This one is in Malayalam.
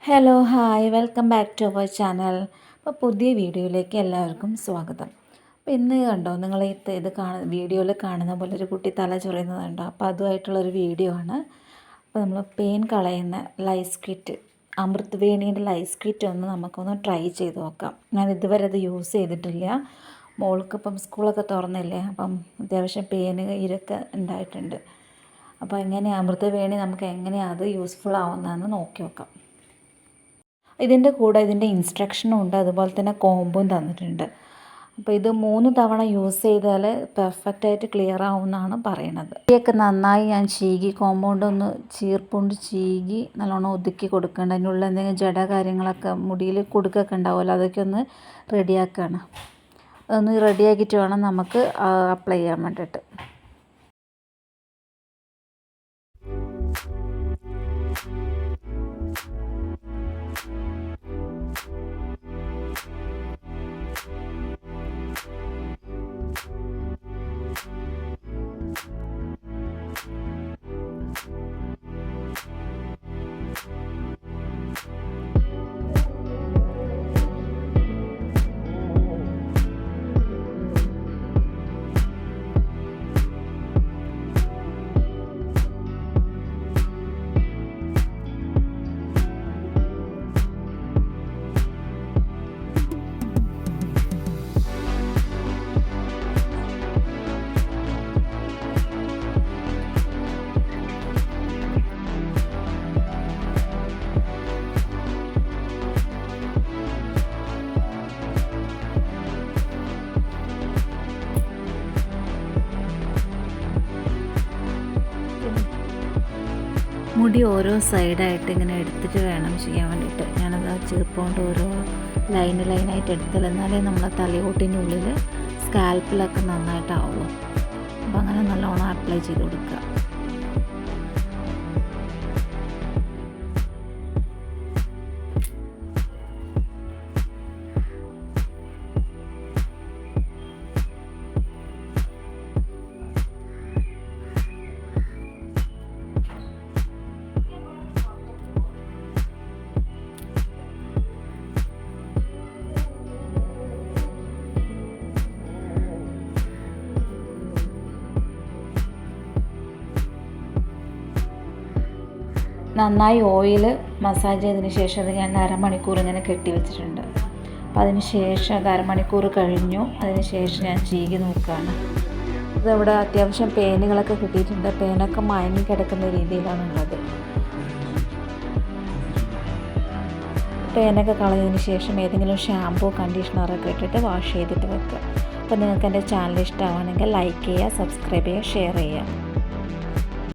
Hello hi welcome back to our channel. അപ്പോൾ പുതിയ വീഡിയോയിലേക്ക് എല്ലാവർക്കും സ്വാഗതം. അപ്പോൾ ഇന്ന് കണ്ടോ നിങ്ങൾ ഇത് വീഡിയോയിൽ കാണുന്ന പോലെ ഒരു കുട്ടി തല ചൊറിയുന്നതുണ്ടോ? അപ്പോൾ അതുമായിട്ടുള്ളൊരു വീഡിയോ ആണ്. അപ്പോൾ നമ്മൾ പെയിൻ കളയുന്ന ലൈസ് കിറ്റ്, അമൃത് വേണീൻ്റെ ലൈസ് കിറ്റ് നമുക്കൊന്ന് ട്രൈ ചെയ്ത് നോക്കാം. ഞാൻ ഇതുവരെ അത് യൂസ് ചെയ്തിട്ടില്ല. മോൾക്ക് ഇപ്പം സ്കൂളൊക്കെ തുറന്നില്ലേ, അപ്പം അത്യാവശ്യം പെയിന് ഇരൊക്കെ ഉണ്ടായിട്ടുണ്ട്. അപ്പോൾ എങ്ങനെയാണ് അമൃത് വേണി നമുക്ക് എങ്ങനെയാണ് അത് യൂസ്ഫുൾ ആവുന്നതെന്ന് നോക്കി നോക്കാം. ഇതിൻ്റെ കൂടെ ഇതിൻ്റെ ഇൻസ്ട്രക്ഷനും ഉണ്ട്, അതുപോലെ തന്നെ കോമ്പും തന്നിട്ടുണ്ട്. അപ്പോൾ ഇത് 3 തവണ യൂസ് ചെയ്താൽ പെർഫെക്റ്റായിട്ട് ക്ലിയർ ആവുമെന്നാണ് പറയണത്. ഇതൊക്കെ നന്നായി ഞാൻ ചീകി, കോമ്പൗണ്ട് ഒന്ന് ചീർപ്പുകൊണ്ട് ചീകി നല്ലോണം ഒതുക്കി കൊടുക്കേണ്ട. അതിനുള്ള എന്തെങ്കിലും ജട കാര്യങ്ങളൊക്കെ മുടിയിൽ കൊടുക്കൊക്കെ ഉണ്ടാവുമല്ലോ, അതൊക്കെ ഒന്ന് റെഡിയാക്കുകയാണ്. അതൊന്ന് റെഡിയാക്കിയിട്ട് വേണം നമുക്ക് അപ്ലൈ ചെയ്യാൻ വേണ്ടിയിട്ട്. മുടി ഓരോ സൈഡായിട്ട് ഇങ്ങനെ എടുത്തിട്ട് വേണം ചെയ്യാൻ വേണ്ടിയിട്ട്. ഞാനത് ആ ചീർപ്പുകൊണ്ട് ഓരോ ലൈനായിട്ട് എടുത്താൽ എന്നാലേ നമ്മളെ തലയോട്ടിൻ്റെ ഉള്ളിൽ സ്കാൽപ്പിലൊക്കെ നന്നായിട്ടാവുള്ളൂ. അപ്പോൾ അങ്ങനെ നല്ലോണം അപ്ലൈ ചെയ്ത് കൊടുക്കുക. നന്നായി ഓയിൽ മസാജ് ചെയ്തതിന് ശേഷം അത് ഞാൻ അരമണിക്കൂർ ഇങ്ങനെ കെട്ടി വെച്ചിട്ടുണ്ട്. അപ്പോൾ അതിന് ശേഷം അത് അരമണിക്കൂർ കഴിഞ്ഞു. അതിന് ശേഷം ഞാൻ ചീകി നോക്കുകയാണ്. ഇതവിടെ അത്യാവശ്യം പേനുകളൊക്കെ കിട്ടിയിട്ടുണ്ട്. പേനൊക്കെ മയങ്ങി കിടക്കുന്ന രീതിയിലാണുള്ളത്. പേനൊക്കെ കളഞ്ഞതിന് ശേഷം ഏതെങ്കിലും ഷാമ്പൂ കണ്ടീഷണറൊക്കെ ഇട്ടിട്ട് വാഷ് ചെയ്തിട്ട് വെക്കുക. അപ്പോൾ നിങ്ങൾക്ക് എൻ്റെ ചാനൽ ഇഷ്ടമാണെങ്കിൽ ലൈക്ക് ചെയ്യുക, സബ്സ്ക്രൈബ് ചെയ്യുക, ഷെയർ ചെയ്യുക.